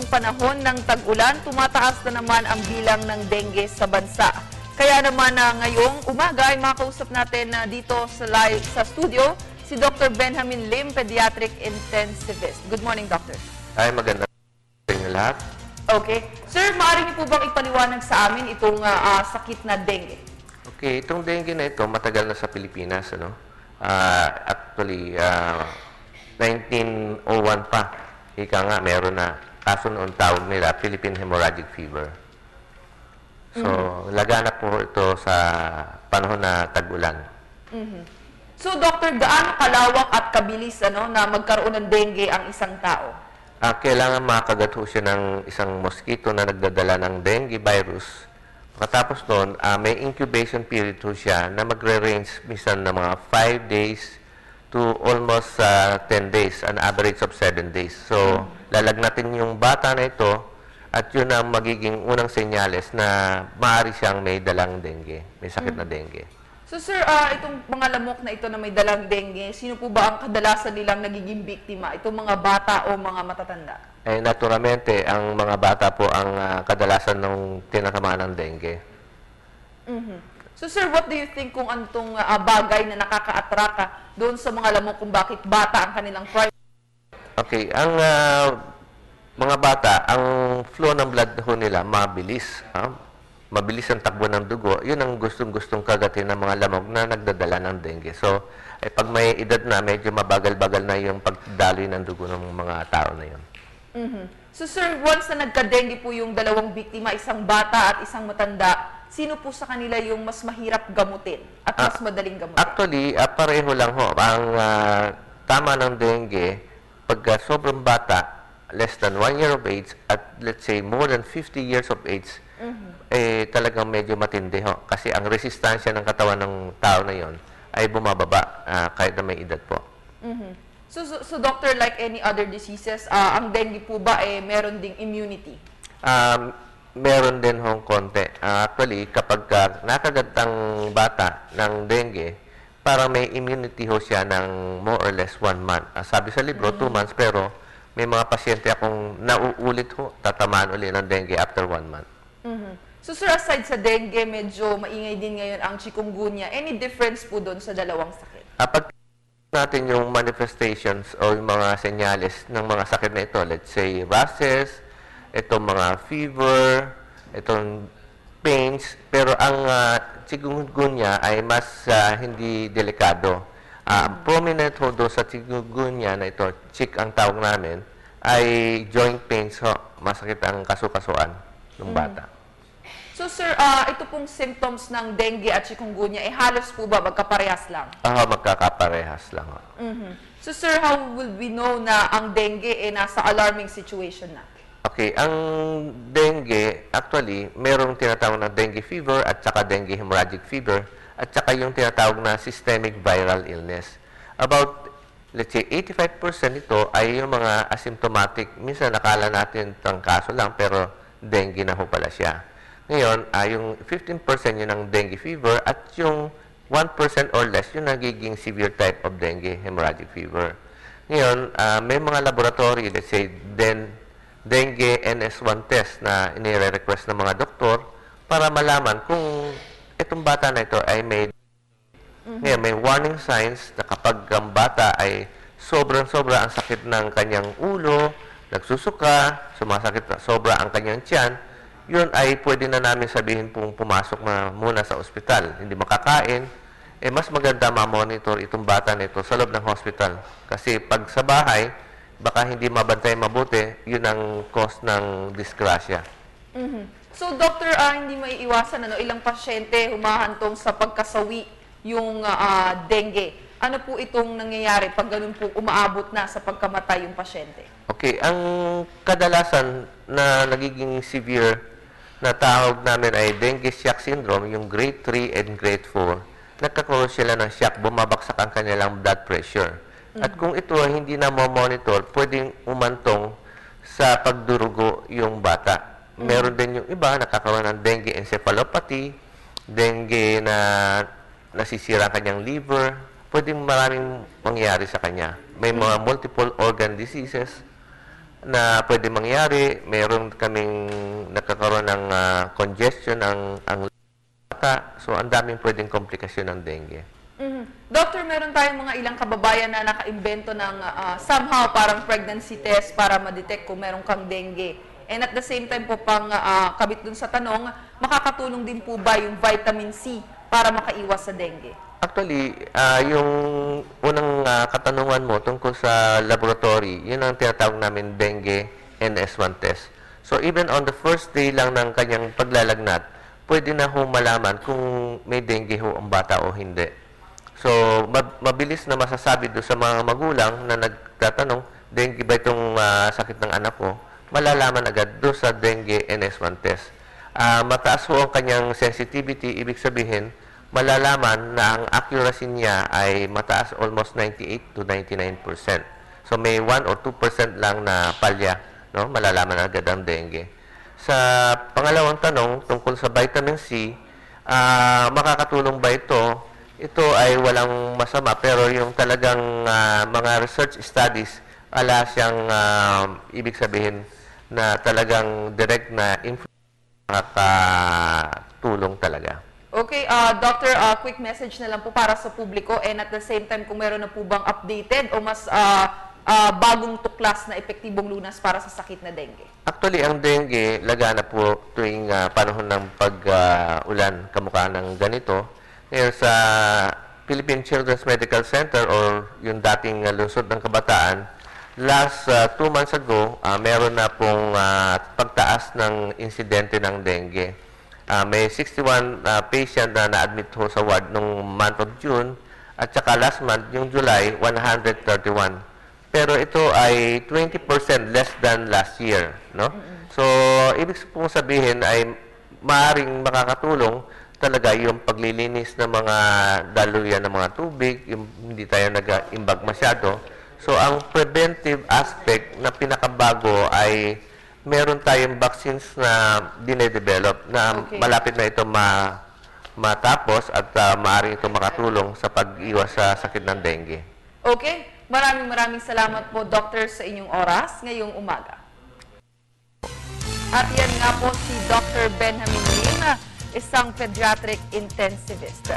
panahon ng tag-ulan, tumataas na naman ang bilang ng dengue sa bansa. Kaya naman ngayong umaga ay makausap natin dito sa studio si Dr. Benjamin Lim, Pediatric Intensivist. Good morning, Doctor. Ay, magandang sa inyo lahat. Okay. Sir, maaari niyo po bang ipaliwanag sa amin itong sakit na dengue? Okay, itong dengue na ito, matagal na sa Pilipinas. Actually, 1901 pa. Ika nga, meron na. Kaso noon tawag nila, Philippine Hemorrhagic Fever. So, laganap po ito sa panahon na tag-ulan. So, Doctor, gaano kalawak at kabilis na magkaroon ng dengue ang isang tao? Kailangan makagat ho siya ng isang mosquito na nagdadala ng dengue virus. Pagkatapos noon, may incubation period ho siya na magre-range minsan ng mga 5 days to almost 10 days, an average of 7 days. So, lalagnatin yung bata na ito at yun ang magiging unang senyales na maaari siyang may dalang dengue, may sakit na dengue. So, sir, itong mga lamok na ito na may dalang dengue, sino po ba ang kadalasan nilang nagiging biktima? Itong mga bata o mga matatanda? Naturalmente, ang mga bata po ang kadalasan ng tinatamaan ng dengue. So, sir, what do you think kung antong bagay na nakaka-atraka doon sa mga lamok kung bakit bata ang kanilang prime? Okay, ang mga bata, ang flow ng blood ho nila mabilis. Mabilis ang takbo ng dugo. Yun ang gustong-gustong kagatin ng mga lamok na nagdadala ng dengue. So, pag may edad na, medyo mabagal-bagal na yung pagdaloy ng dugo ng mga tao na yun. So, sir, once na nagka-dengue po yung dalawang biktima, isang bata at isang matanda, sino po sa kanila yung mas mahirap gamutin at mas madaling gamutin? Actually, pareho lang ho. Ang tama ng dengue, pagka sobrang bata, less than 1 year of age, at let's say more than 50 years of age, talagang medyo matindi ho. Kasi ang resistensya ng katawan ng tao na yon ay bumababa kahit na may edad po. So, doctor, like any other diseases, ang dengue po ba meron ding immunity? Meron din hong konti. Actually, kapag nakagat ang bata ng dengue, parang may immunity ho siya ng more or less 1 month. Sabi sa libro, 2 months, pero may mga pasyente akong nauulit ho, tatamaan ulit ng dengue after 1 month. So, sir, aside sa dengue, medyo maingay din ngayon ang chikungunya. Any difference po doon sa dalawang sakit? Pag natin yung manifestations o yung mga senyales ng mga sakit na ito, let's say rashes, itong mga fever, itong pains, pero ang chikungunya ay mas hindi delikado. Prominent ho doon sa chikungunya na ito, chik ang tawag namin, ay joint pains ho, masakit ang kasukasuan ng bata. So, sir, ito pong symptoms ng dengue at chikungunya, halos po ba magkaparehas lang? Magkakaparehas lang ho. So, sir, how will we know na ang dengue nasa alarming situation na? Okay, ang dengue, actually, merong tinatawag na dengue fever at saka dengue hemorrhagic fever at saka yung tinatawag na systemic viral illness. About, let's say, 85% ito ay yung mga asymptomatic. Minsan, nakala natin itong kaso lang, pero dengue na ho pala siya. Ngayon, yung 15% yun ang dengue fever at yung 1% or less yung nagiging severe type of dengue hemorrhagic fever. Ngayon, may mga laboratory, let's say, dengue NS1 test na inire-request ng mga doktor para malaman kung itong bata na ito ay may ngayon, may warning signs na kapag ang bata ay sobrang-sobra ang sakit ng kanyang ulo, nagsusuka, sumasakit na sobra ang kanyang tiyan, yun ay pwede na namin sabihin pong pumasok na muna sa ospital. Hindi makakain, mas maganda ma-monitor itong bata nito sa loob ng hospital. Kasi pag sa bahay, baka hindi mabantay mabuti, yun ang cause ng disgrasya. So, doctor, hindi maiiwasan, ilang pasyente humahantong sa pagkasawi yung dengue. Ano po itong nangyayari pag ganun po umaabot na sa pagkamatay yung pasyente? Okay, ang kadalasan na nagiging severe na tawag namin ay dengue shock syndrome, yung grade 3 and grade 4. Nagkakaroon sila ng shock, bumabaksak ang kanilang blood pressure. At kung ito hindi na monitor, pwedeng umantong sa pagdurugo yung bata. Meron din yung iba, nakakaroon ng dengue encephalopathy, dengue na nasisira ang kanyang liver, pwedeng maraming mangyari sa kanya. May mga multiple organ diseases, na pwede mangyari. Meron kaming nagkakaroon ng congestion ang bata. So, ang daming pwedeng komplikasyon ng dengue. Doctor, meron tayong mga ilang kababayan na nakaimbento ng somehow parang pregnancy test para ma-detect kung meron kang dengue. And at the same time po, kabit dun sa tanong, makakatulong din po ba yung vitamin C para makaiwas sa dengue? Actually, yung unang katanungan mo tungkol sa laboratory, yun ang tinatawag namin dengue NS1 test. So, even on the first day lang ng kanyang paglalagnat, pwede na ho malaman kung may dengue ho ang bata o hindi. So, mabilis na masasabi doon sa mga magulang na nagtatanong, dengue ba itong sakit ng anak ko? Malalaman agad doon sa dengue NS1 test. Mataas ho ang kanyang sensitivity, ibig sabihin, malalaman na ang accuracy niya ay mataas, almost 98 to 99%. So, may 1 or 2% lang na palya, no? Malalaman agad ang dengue. Sa pangalawang tanong, tungkol sa vitamin C, makakatulong ba ito? Ito ay walang masama, pero yung talagang mga research studies, ala siyang ibig sabihin na talagang direct na influence makakatulong talaga. Okay, Doctor, quick message na lang po para sa publiko, and at the same time, kung meron na po bang updated o mas bagong tuklas na epektibong lunas para sa sakit na dengue? Actually, ang dengue, lagana po tuwing panahon ng pag-ulan, kamukha ng ganito. Ngayon sa Philippine Children's Medical Center or yung dating lungsod ng kabataan, last 2 months ago, meron na pong pagtaas ng insidente ng dengue. May 61 patient na na-admit ho sa ward nung month of June, at saka last month, yung July, 131. Pero ito ay 20% less than last year, no? So, ibig pong sabihin ay maaaring makakatulong talaga yung paglilinis ng mga daluyan ng mga tubig, yung hindi tayo nag-imbag masyado. So, ang preventive aspect na pinakabago ay meron tayong vaccines na dinedevelop na malapit na ito matapos at maaaring ito makatulong sa pag-iwas sa sakit ng dengue. Okay, maraming salamat po, Doctor, sa inyong oras ngayong umaga. At yan nga po si Dr. Benjamin Lim, isang pediatric intensivist.